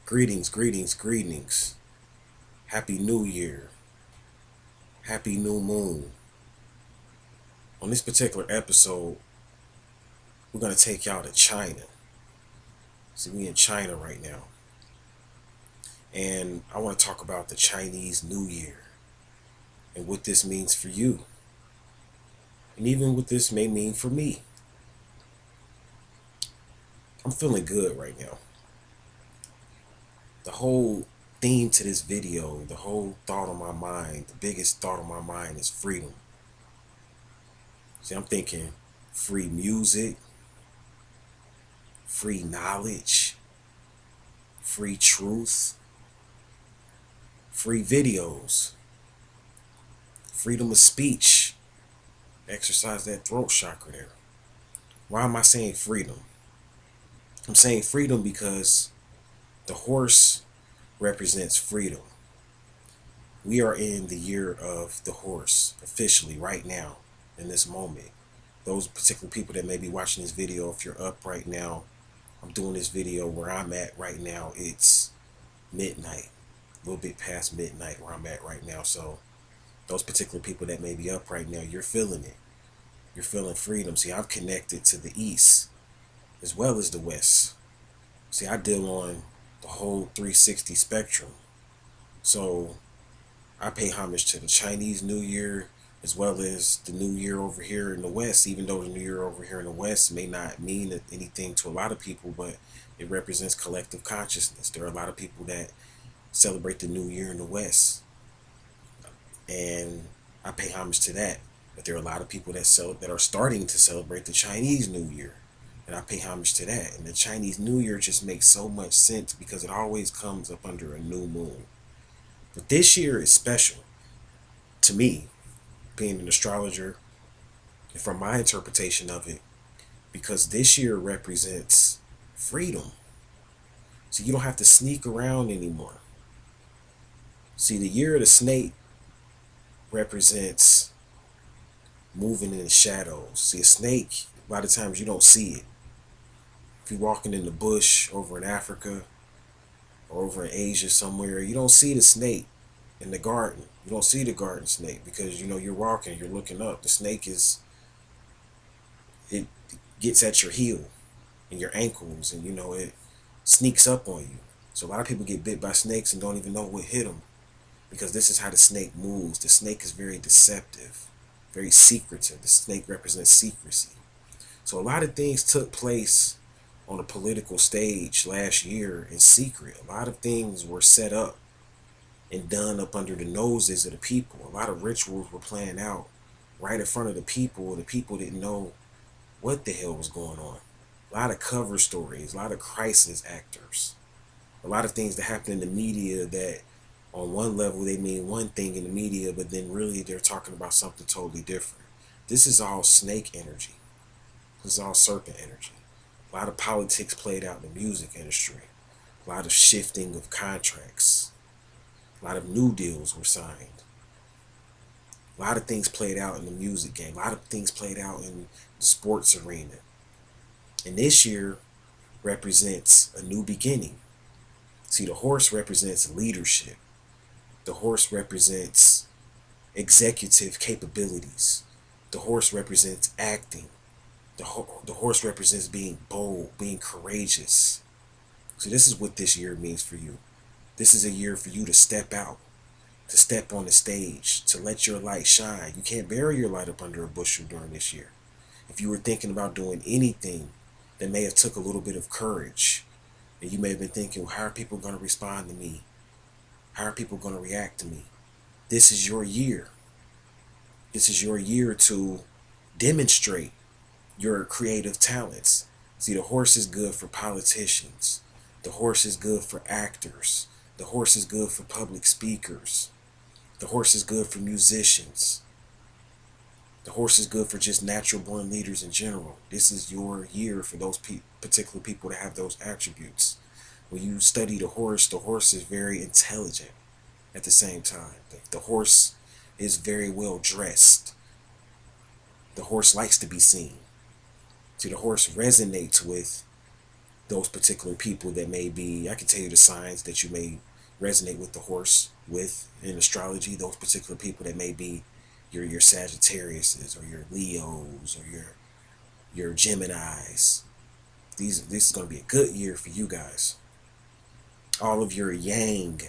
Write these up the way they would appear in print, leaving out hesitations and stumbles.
Greetings, greetings, greetings. Happy New Year. Happy New Moon. On this particular episode, we're going to take y'all to China. See, we in China right now. And I want to talk about the Chinese New Year and what this means for you. And even what this may mean for me. I'm feeling good right now. The whole theme to this video, the whole thought on my mind, the biggest thought on my mind is freedom. See, I'm thinking free music, free knowledge, free truth, free videos, freedom of speech, exercise that throat chakra there. Why am I saying freedom? I'm saying freedom because the horse represents freedom. We are in the year of the horse officially right now in this moment. Those particular people that may be watching this video, if you're up right now, I'm doing this video where I'm at right now. It's midnight, a little bit past midnight where I'm at right now. So those particular people that may be up right now, you're feeling it. You're feeling freedom. See, I'm connected to the east as well as the west. See, I deal on the whole 360 spectrum. So I pay homage to the Chinese New Year as well as the New Year over here in the West, even though the New Year over here in the West may not mean anything to a lot of people, but it represents collective consciousness. There are a lot of people that celebrate the New Year in the West, and I pay homage to that. But there are a lot of people that are starting to celebrate the Chinese New Year, and I pay homage to that. And the Chinese New Year just makes so much sense because it always comes up under a new moon. But this year is special to me, being an astrologer, and from my interpretation of it, because this year represents freedom. So you don't have to sneak around anymore. See, the year of the snake represents moving in the shadows. See, a snake, a lot of times you don't see it. If you're walking in the bush over in Africa or over in Asia somewhere, you don't see the snake in the garden. You don't see the garden snake because you're walking, you're looking up. The snake it gets at your heel and your ankles, and it sneaks up on you. So a lot of people get bit by snakes and don't even know what hit them because this is how the snake moves. The snake is very deceptive, very secretive. The snake represents secrecy. So a lot of things took place on the political stage last year in secret. A lot of things were set up and done up under the noses of the people. A lot of rituals were playing out right in front of the people. The people didn't know what the hell was going on. A lot of cover stories, a lot of crisis actors, a lot of things that happen in the media that on one level they mean one thing in the media, but then really they're talking about something totally different. This is all snake energy. This is all serpent energy. A lot of politics played out in the music industry. A lot of shifting of contracts. A lot of new deals were signed. A lot of things played out in the music game. A lot of things played out in the sports arena. And this year represents a new beginning. See, the horse represents leadership. The horse represents executive capabilities. The horse represents acting. The horse represents being bold, being courageous. So this is what this year means for you. This is a year for you to step out, to step on the stage, to let your light shine. You can't bury your light up under a bushel during this year. If you were thinking about doing anything that may have took a little bit of courage, and you may have been thinking, well, how are people going to respond to me? How are people going to react to me? This is your year. This is your year to demonstrate your creative talents. See, the horse is good for politicians. The horse is good for actors. The horse is good for public speakers. The horse is good for musicians. The horse is good for just natural born leaders in general. This is your year for those particular people to have those attributes. When you study the horse is very intelligent at the same time. The horse is very well dressed. The horse likes to be seen. See, the horse resonates with those particular people that may be, I can tell you the signs that you may resonate with the horse with in astrology. Those particular people that may be your Sagittariuses or your Leos or your Geminis. This is going to be a good year for you guys. All of your Yang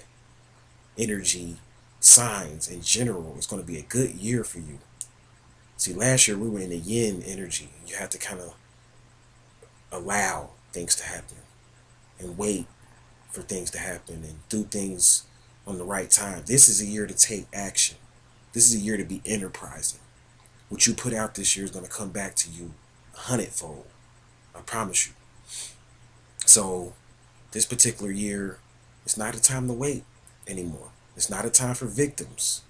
energy signs in general is going to be a good year for you. See, last year we were in the Yin energy. You have to kind of allow things to happen and wait for things to happen and do things on the right time. This is a year to take action. This is a year to be enterprising. What you put out this year is going to come back to you a hundredfold. I promise you. So, this particular year, it's not a time to wait anymore. It's not a time for victims.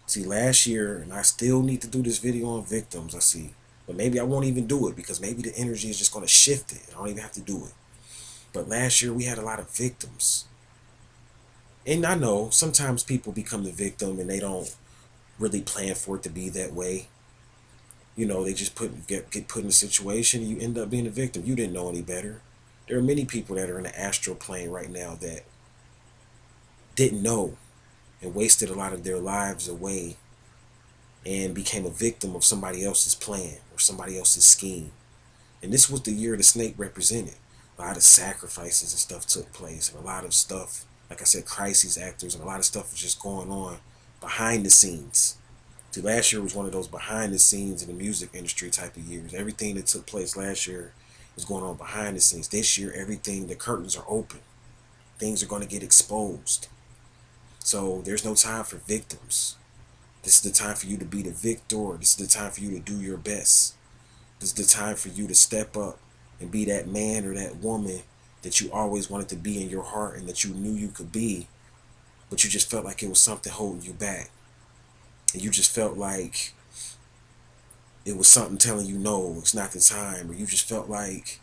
See, last year, and I still need to do this video on victims, I see. But maybe I won't even do it because maybe the energy is just going to shift it. I don't even have to do it. But last year, we had a lot of victims. And I know sometimes people become the victim and they don't really plan for it to be that way. You know, they just get put in a situation and you end up being a victim. You didn't know any better. There are many people that are in the astral plane right now that didn't know and wasted a lot of their lives away and became a victim of somebody else's plan or somebody else's scheme. And this was the year the snake represented. A lot of sacrifices and stuff took place, and a lot of stuff, like I said, crisis actors, and a lot of stuff was just going on behind the scenes. See, last year was one of those behind the scenes in the music industry type of years. Everything that took place last year was going on behind the scenes. This year, everything, the curtains are open. Things are going to get exposed. So there's no time for victims. This is the time for you to be the victor. This is the time for you to do your best. This is the time for you to step up and be that man or that woman that you always wanted to be in your heart and that you knew you could be, but you just felt like it was something holding you back. And you just felt like it was something telling you, no, it's not the time. Or you just felt like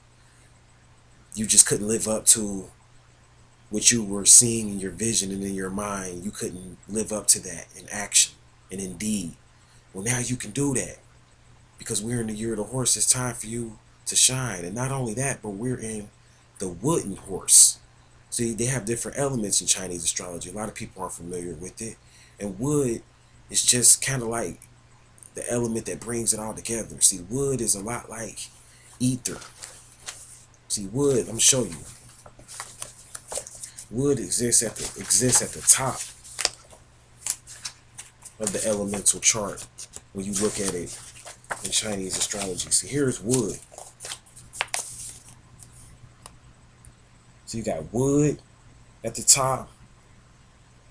you just couldn't live up to what you were seeing in your vision and in your mind. You couldn't live up to that in action and in deed. Well, now you can do that because we're in the year of the horse. It's time for you to shine. And not only that, but we're in the wooden horse. See, they have different elements in Chinese astrology. A lot of people aren't familiar with it. And wood is just kind of like the element that brings it all together. See, wood is a lot like ether. See, wood, I'm going to show you. Wood exists at the top of the elemental chart when you look at it in Chinese astrology. See, here's wood. So you got wood at the top.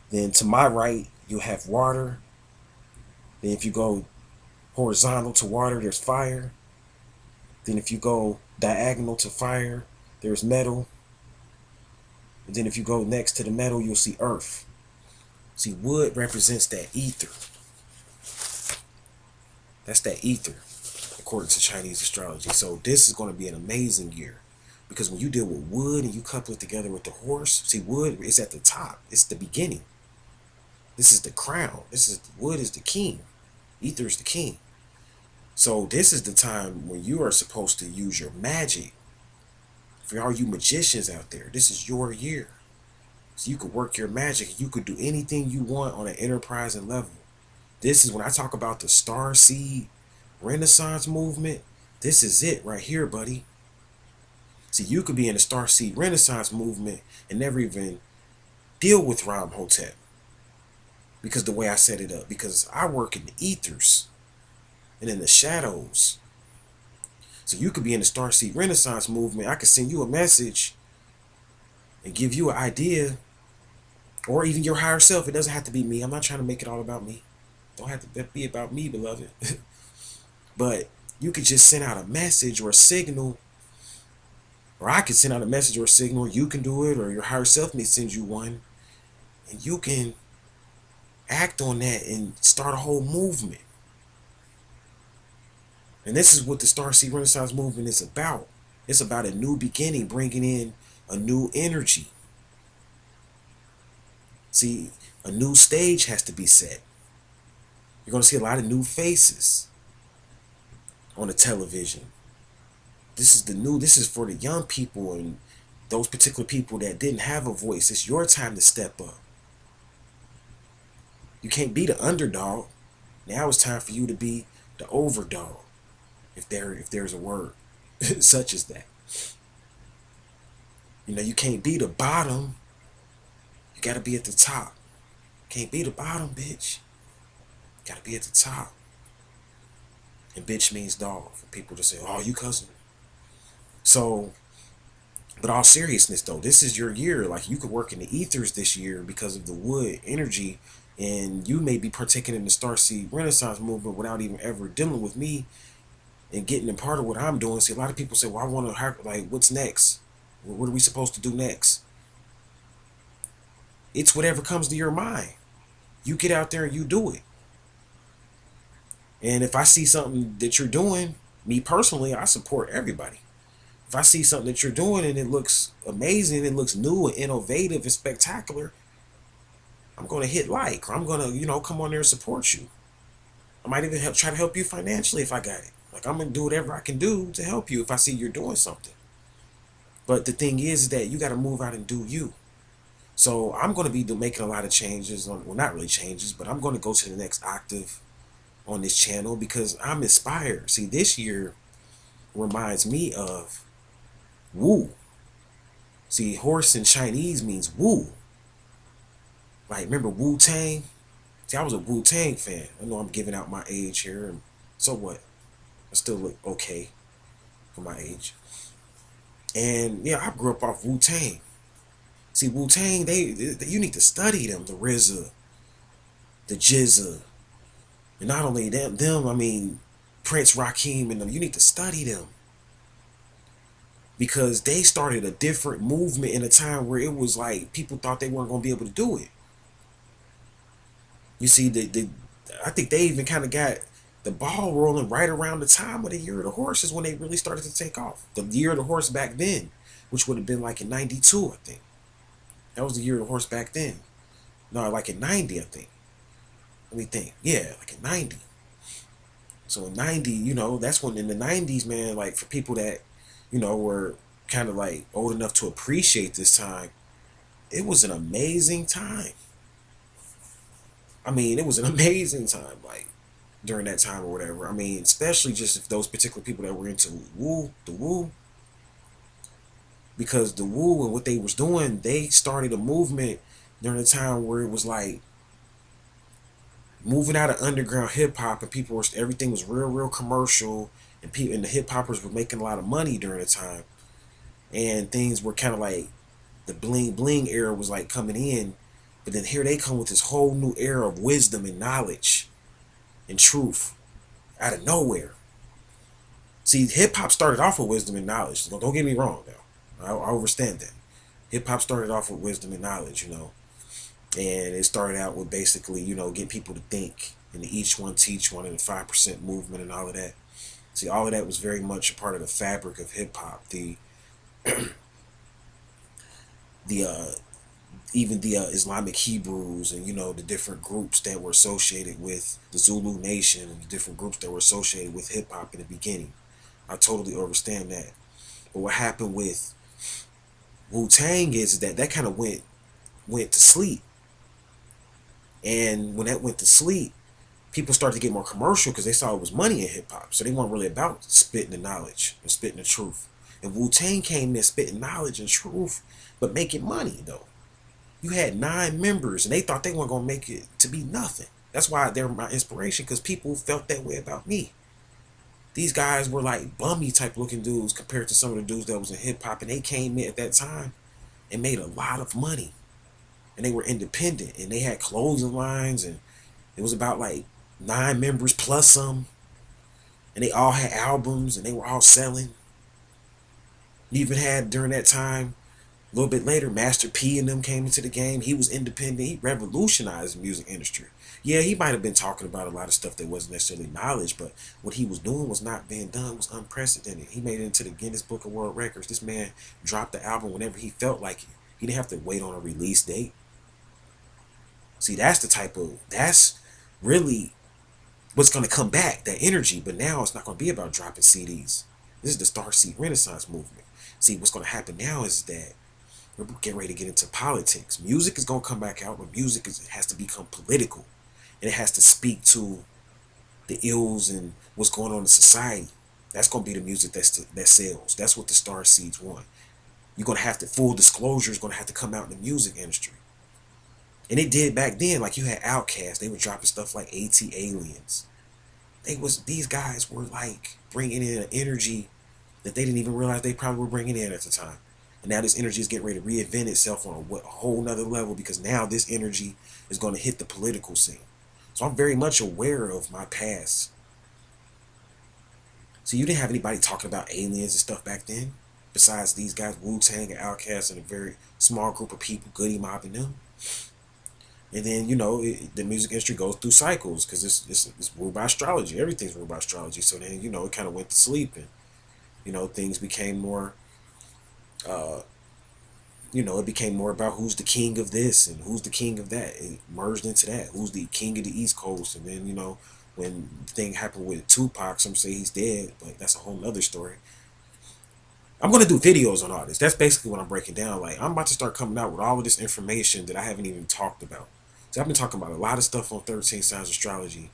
Then to my right, you have water. Then if you go horizontal to water, there's fire. Then if you go diagonal to fire, there's metal. And then if you go next to the metal, you'll see earth. See, wood represents that ether. That's that ether, according to Chinese astrology. So this is going to be an amazing year. Because when you deal with wood and you couple it together with the horse, see, wood is at the top. It's the beginning. This is the crown. Wood is the king. Ether is the king. So this is the time when you are supposed to use your magic. For all you magicians out there, this is your year. So you could work your magic. You could do anything you want on an enterprising level. This is when I talk about the Star Seed Renaissance movement. This is it right here, buddy. See, you could be in the Star Seed Renaissance movement and never even deal with Ram Hotep. Because the way I set it up. Because I work in the ethers and in the shadows. So you could be in the Star Seed Renaissance movement. I could send you a message and give you an idea. Or even your higher self. It doesn't have to be me. I'm not trying to make it all about me. Don't have to be about me, beloved. But you could just send out a message or a signal. Or I could send out a message or a signal. You can do it. Or your higher self may send you one. And you can act on that and start a whole movement. And this is what the Starseed Renaissance movement is about. It's about a new beginning, bringing in a new energy. See, a new stage has to be set. You're going to see a lot of new faces on the television. This is the new. This is for the young people and those particular people that didn't have a voice. It's your time to step up. You can't be the underdog. Now it's time for you to be the overdog. If there's a word such as that. You can't be the bottom. You gotta be at the top. Can't be the bottom, bitch. Gotta be at the top. And bitch means dog for people to say, oh, you cousin. So, but all seriousness though, this is your year. Like you could work in the ethers this year because of the wood energy, and you may be partaking in the Starseed Renaissance movement without even ever dealing with me and getting a part of what I'm doing. See, a lot of people say, well, I want to, like, what's next? What are we supposed to do next? It's whatever comes to your mind. You get out there and you do it. And if I see something that you're doing, me personally, I support everybody. If I see something that you're doing and it looks amazing, it looks new and innovative and spectacular, I'm going to hit like, or I'm going to, come on there and support you. I might even try to help you financially if I got it. Like, I'm going to do whatever I can do to help you if I see you're doing something. But the thing is that you got to move out and do you. So I'm going to be making a lot of changes. Well, not really changes, but I'm going to go to the next octave on this channel because I'm inspired. See, this year reminds me of Wu. See, horse in Chinese means Wu. Like, remember Wu-Tang? See, I was a Wu-Tang fan. I know I'm giving out my age here. And so what? I still look okay for my age. And yeah, I grew up off Wu-Tang. See, Wu-Tang, they you need to study them. The RZA, the Jizza. And not only them, I mean, Prince Rakim and them. You need to study them. Because they started a different movement in a time where it was like people thought they weren't going to be able to do it. You see, I think they even kind of got the ball rolling right around the time of the Year of the Horse is when they really started to take off. The Year of the Horse back then, which would have been like in 92, I think. That was the Year of the Horse back then. No, like in 90, I think. Let me think. Yeah, like in 90. So in 90, that's when in the 90s, man, like for people that, were kind of like old enough to appreciate this time, it was an amazing time. I mean, it was an amazing time, like during that time or whatever. I mean, especially just if those particular people that were into the Wu, because the Wu and what they was doing, they started a movement during a time where it was like moving out of underground hip hop, and everything was real commercial, and people and the hip hoppers were making a lot of money during the time, and things were kind of like the bling bling era was like coming in, but then here they come with this whole new era of wisdom and knowledge and truth out of nowhere. See, hip hop started off with wisdom and knowledge. Don't get me wrong now. I understand that. Hip hop started off with wisdom and knowledge, and it started out with basically, getting people to think and the each one teach one and the 5% movement and all of that. See, all of that was very much a part of the fabric of hip hop. The even the Islamic Hebrews and the different groups that were associated with the Zulu Nation and the different groups that were associated with hip hop in the beginning. I totally understand that. But what happened with Wu-Tang is that kind of went to sleep. And when that went to sleep, people started to get more commercial because they saw it was money in hip hop. So they weren't really about spitting the knowledge and spitting the truth. And Wu-Tang came in spitting knowledge and truth, but making money though. You had 9 members and they thought they weren't going to make it to be nothing. That's why they're my inspiration, because people felt that way about me. These guys were like bummy type looking dudes compared to some of the dudes that was in hip hop, and they came in at that time and made a lot of money. And they were independent and they had clothing lines, and it was about like 9 members plus some, and they all had albums and they were all selling. You even had during that time, a little bit later, Master P and them came into the game. He was independent. He revolutionized the music industry. Yeah, he might have been talking about a lot of stuff that wasn't necessarily knowledge, but what he was doing was not being done, was unprecedented. He made it into the Guinness Book of World Records. This man dropped the album whenever he felt like it. He didn't have to wait on a release date. See, that's really what's going to come back, that energy. But now it's not going to be about dropping CDs. This is the Starseed Renaissance movement. See, what's going to happen now is that we're getting ready to get into politics. Music is going to come back out, but has to become political. And it has to speak to the ills and what's going on in society. That's going to be the music that sells. That's what the Star Seeds want. You're going to have to, full disclosure is going to have to come out in the music industry. And it did back then. Like you had Outkast, they were dropping stuff like AT Aliens. These guys were like bringing in an energy that they didn't even realize they probably were bringing in at the time. And now this energy is getting ready to reinvent itself on a whole nother level, because now this energy is going to hit the political scene. So I'm very much aware of my past. So you didn't have anybody talking about aliens and stuff back then, besides these guys, Wu-Tang and Outkast, and a very small group of people, Goody Mob and them. And then, the music industry goes through cycles because it's ruled by astrology. Everything's ruled by astrology. So then, it kind of went to sleep, and, things became more, uh, it became more about who's the king of this and who's the king of that. It merged into that. Who's the king of the East Coast? And then, when the thing happened with Tupac, some say he's dead, but that's a whole other story. I'm gonna do videos on all this. That's basically what I'm breaking down. Like, I'm about to start coming out with all of this information that I haven't even talked about. So I've been talking about a lot of stuff on 13 Signs Astrology,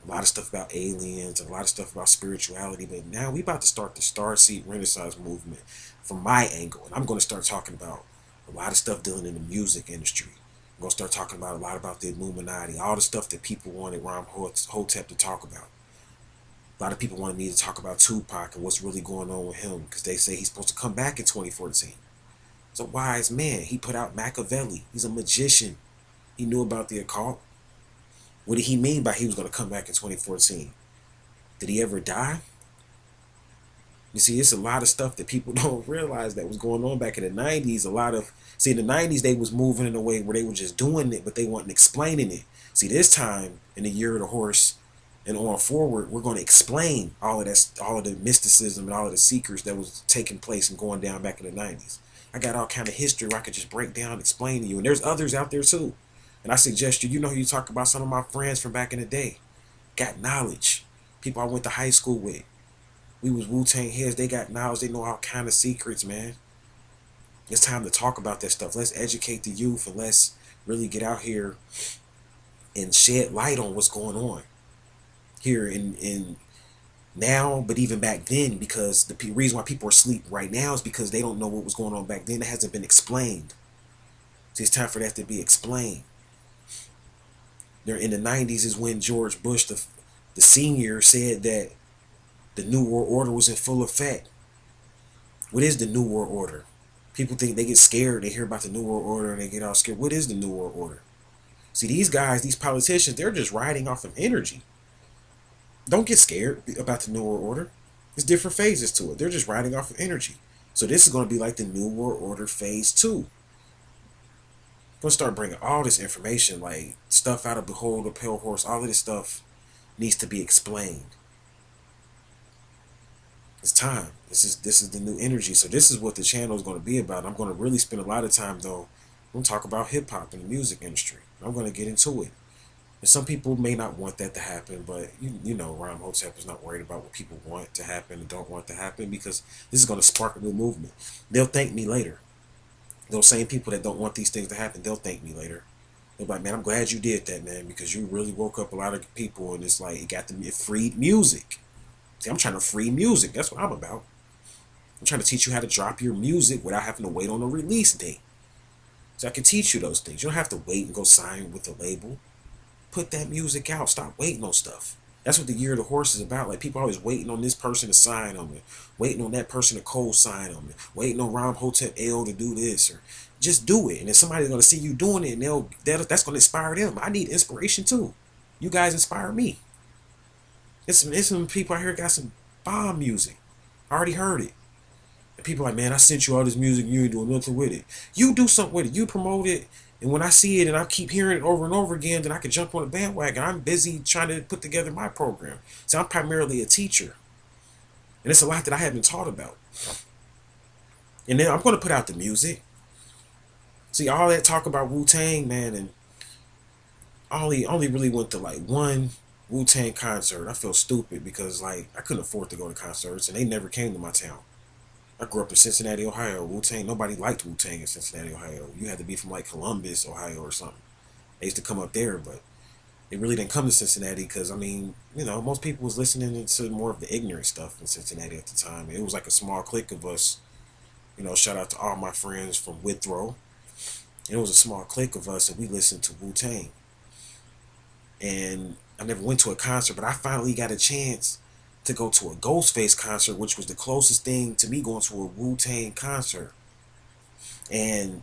a lot of stuff about aliens, a lot of stuff about spirituality. But now we about to start the Starseed Renaissance movement from my angle, and I'm going to start talking about a lot of stuff dealing in the music industry. I'm going to start talking about a lot about the Illuminati, all the stuff that people wanted Ram Hotep to talk about. A lot of people wanted me to talk about Tupac and what's really going on with him, because they say he's supposed to come back in 2014. He's a wise man. He put out Machiavelli. He's a magician. He knew about the occult. What did he mean by he was going to come back in 2014? Did he ever die? You see, it's a lot of stuff that people don't realize that was going on back in the 90s. In the 90s, they was moving in a way where they were just doing it, but they wasn't explaining it. See, this time, in the year of the horse and on forward, we're going to explain all of that, all of the mysticism and all of the secrets that was taking place and going down back in the 90s. I got all kind of history where I could just break down and explain to you. And there's others out there too. And I suggest you talk about some of my friends from back in the day. Got knowledge. People I went to high school with. We was Wu-Tang heads. They got knowledge. They know all kind of secrets, man. It's time to talk about that stuff. Let's educate the youth, and let's really get out here and shed light on what's going on here in now, but even back then, because the reason why people are asleep right now is because they don't know what was going on back then. It hasn't been explained. So it's time for that to be explained. There in the 90s is when George Bush, the senior, said that the New World Order was in full effect. What is the New World Order? People think they get scared. They hear about the New World Order and they get all scared. What is the New World Order? See, these guys, these politicians, they're just riding off of energy. Don't get scared about the New World Order. There's different phases to it. They're just riding off of energy. So this is going to be like the New World Order phase 2. I'm going to start bringing all this information, like stuff out of Behold the Pale Horse. All of this stuff needs to be explained. It's time. This is the new energy. So this is what the channel is going to be about. I'm going to really spend a lot of time, though. I'm going to talk about hip-hop and the music industry. I'm going to get into it. And some people may not want that to happen, but Ram Hotep is not worried about what people want to happen and don't want to happen, because this is going to spark a new movement. They'll thank me later. Those same people that don't want these things to happen, they'll thank me later. They're like, man, I'm glad you did that, man, because you really woke up a lot of people, and it's like it freed music. See, I'm trying to free music. That's what I'm about. I'm trying to teach you how to drop your music without having to wait on a release date. So I can teach you those things. You don't have to wait and go sign with a label. Put that music out. Stop waiting on stuff. That's what the year of the horse is about. Like, people always waiting on this person to sign on me, waiting on that person to co-sign on me, waiting on Ram Hotep L to do this, or just do it. And then somebody's gonna see you doing it, and that's gonna inspire them. I need inspiration too. You guys inspire me. It's some people out here got some bomb music. I already heard it. And people are like, man, I sent you all this music, you ain't doing nothing with it. You do something with it. You promote it. And when I see it and I keep hearing it over and over again, then I can jump on the bandwagon. I'm busy trying to put together my program. So I'm primarily a teacher. And it's a lot that I haven't taught about. And then I'm going to put out the music. See, all that talk about Wu-Tang, man, and I only really went to like one Wu-Tang concert. I feel stupid because like I couldn't afford to go to concerts and they never came to my town. I grew up in Cincinnati, Ohio. Wu-Tang, nobody liked Wu-Tang in Cincinnati, Ohio. You had to be from like Columbus, Ohio or something. They used to come up there, but it really didn't come to Cincinnati because I mean, most people was listening to more of the ignorant stuff in Cincinnati at the time. It was like a small clique of us. Shout out to all my friends from Withrow. It was a small clique of us, and we listened to Wu Tang. And I never went to a concert, but I finally got a chance to go to a Ghostface concert, which was the closest thing to me going to a Wu Tang concert. And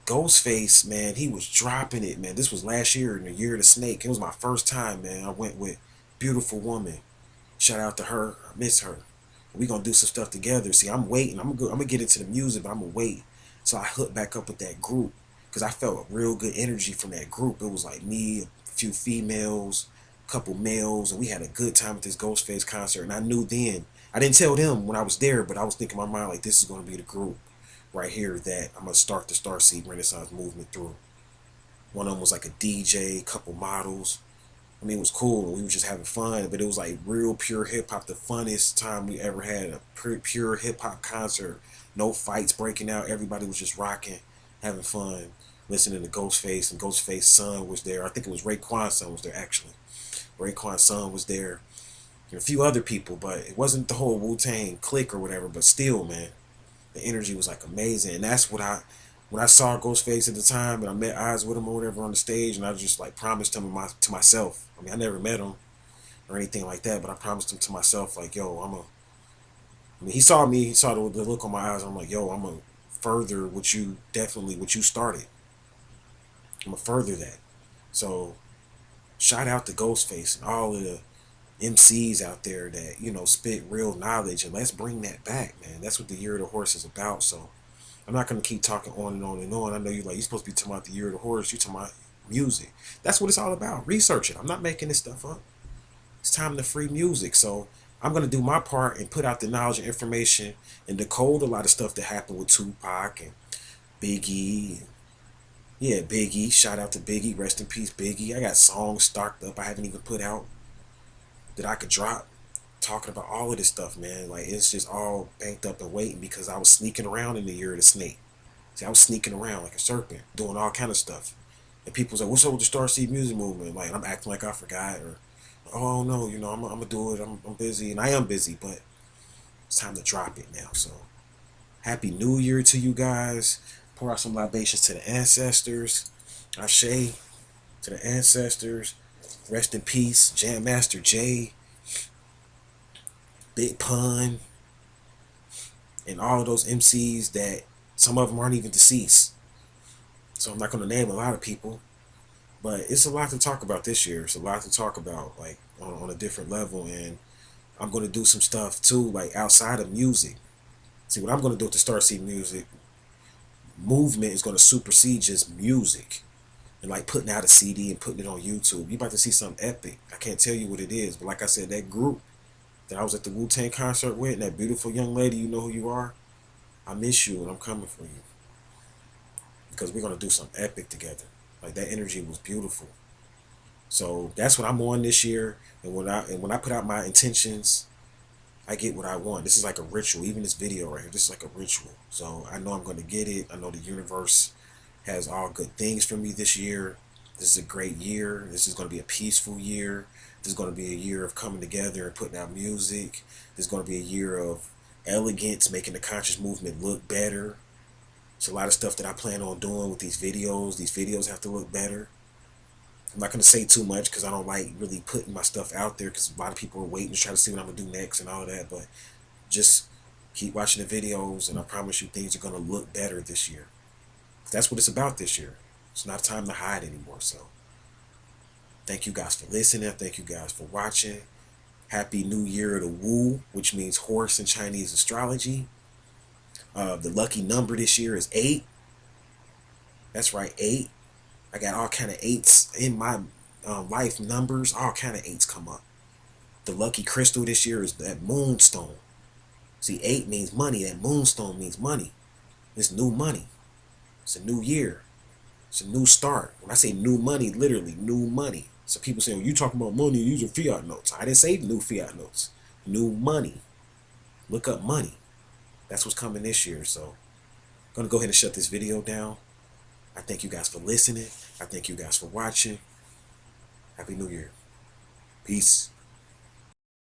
Ghostface, man, he was dropping it, man. This was last year in the year of the snake. It was my first time, man. I went with Beautiful Woman. Shout out to her. I miss her. We gonna do some stuff together. See, I'm waiting. I'm gonna get into the music, but I'm gonna wait. So I hooked back up with that group because I felt a real good energy from that group. It was like me, a few females, a couple males, and we had a good time at this Ghostface concert. And I knew then. I didn't tell them when I was there, but I was thinking in my mind like this is gonna be the group right here that I'm gonna start the Starseed Renaissance movement through. One of them was like a DJ, couple models. I mean, it was cool. We were just having fun, but it was like real pure hip hop. The funnest time we ever had. A pure hip hop concert. No fights breaking out. Everybody was just rocking, having fun, listening to Ghostface. And Ghostface's son was there. I think it was Raekwon's son was there actually. Raekwon's son was there. And a few other people, but it wasn't the whole Wu Tang clique or whatever. But still, man, the energy was like amazing, and that's what when I saw Ghostface at the time, and I met eyes with him or whatever on the stage, and I just like promised him to myself. I mean, I never met him or anything like that, but I promised him to myself, like, yo, I mean, he saw me, he saw the look on my eyes. I'm like, yo, I'm gonna further what you started. I'm gonna further that. So shout out to Ghostface and all of the MCs out there that spit real knowledge, and let's bring that back, man. That's what the Year of the Horse is about. So I'm not gonna keep talking on and on and on. I know you're supposed to be talking about the Year of the Horse. You talking about music. That's what it's all about. Research it. I'm not making this stuff up. It's time to free music. So I'm gonna do my part and put out the knowledge and information and decode a lot of stuff that happened with Tupac and Biggie. Yeah, Biggie. Shout out to Biggie. Rest in peace, Biggie. I got songs stocked up I haven't even put out that I could drop talking about all of this stuff, man. Like it's just all banked up and waiting because I was sneaking around in the year of the snake. See, I was sneaking around like a serpent, doing all kind of stuff. And people's like, "What's up with the Starseed music movement?" Like I'm acting like I forgot, or "Oh no, I'm gonna do it. I'm busy, and I am busy, but it's time to drop it now." So happy New Year to you guys. Pour out some libations to the ancestors. Ashe to the ancestors. Rest in peace, Jam Master Jay, Big Pun, and all of those MCs that some of them aren't even deceased. So I'm not going to name a lot of people, but it's a lot to talk about this year. It's a lot to talk about, like on a different level, and I'm going to do some stuff too, like outside of music. See, what I'm going to do with the Starseed music movement is going to supersede just music and like putting out a CD and putting it on YouTube. You about to see something epic. I can't tell you what it is, but like I said, that group that I was at the Wu-Tang concert with, and that beautiful young lady, you know who you are. I miss you, and I'm coming for you because we're gonna do something epic together. Like that energy was beautiful. So that's what I'm on this year, and when I put out my intentions, I get what I want. This is like a ritual. Even this video right here, this is like a ritual. So I know I'm gonna get it. I know the universe has all good things for me this year. This is a great year. This is gonna be a peaceful year. This is going to be a year of coming together and putting out music. This is going to be a year of elegance, making the conscious movement look better. It's a lot of stuff that I plan on doing with these videos. These videos have to look better. I'm not going to say too much because I don't like really putting my stuff out there because a lot of people are waiting to try to see what I'm going to do next and all of that. But just keep watching the videos and I promise you things are going to look better this year. That's what it's about this year. It's not time to hide anymore. So thank you guys for listening. Thank you guys for watching. Happy New Year to Wu, which means horse in Chinese astrology. The lucky number this year is 8. That's right, 8. I got all kind of 8s in my life numbers. All kind of 8s come up. The lucky crystal this year is that moonstone. See, 8 means money. That moonstone means money. It's new money. It's a new year. It's a new start. When I say new money, literally new money. So people say, "Oh, you talking about money using fiat notes?" I didn't say new fiat notes. New money. Look up money. That's what's coming this year. So I'm gonna go ahead and shut this video down. I thank you guys for listening. I thank you guys for watching. Happy New Year. Peace.